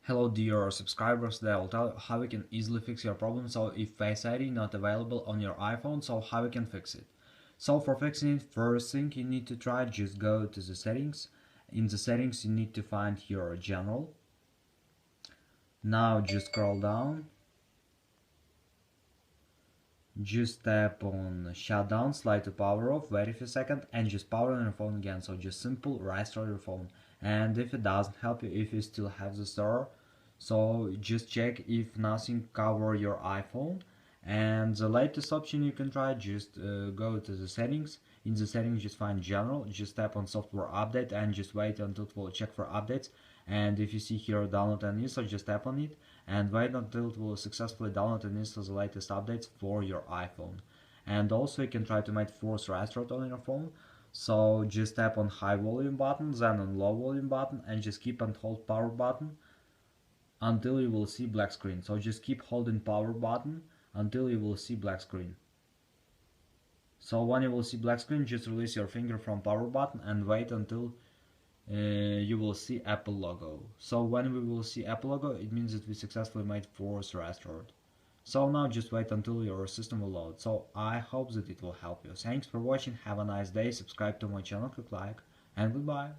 Hello dear subscribers, today I'll tell you how you can easily fix your problem. So if Face ID not available on your iPhone, so how you can fix it. So for fixing it, first thing you need to try, just go to the settings. In the settings you need to find your general. Now just scroll down, just tap on shutdown, slide to power off, wait a few seconds and just power on your phone again. So just simple restore your phone. And if it doesn't help you, if you still have the store, so just check if nothing cover your iPhone. And the latest option you can try, just go to the settings. In the settings just find general, just tap on software update and just wait until it will check for updates. And if you see here download and install, just tap on it and wait until it will successfully download and install the latest updates for your iPhone. And also you can try to make force restart on your phone. So just tap on high volume button, then on low volume button, and just keep and hold power button until you will see black screen. So just keep holding power button until you will see black screen. So when you will see black screen, just release your finger from power button and wait until you will see Apple logo. So when we will see Apple logo, it means that we successfully made force restart. So now just wait until your system will load. So I hope that it will help you. Thanks for watching, have a nice day, subscribe to my channel, click like, and goodbye.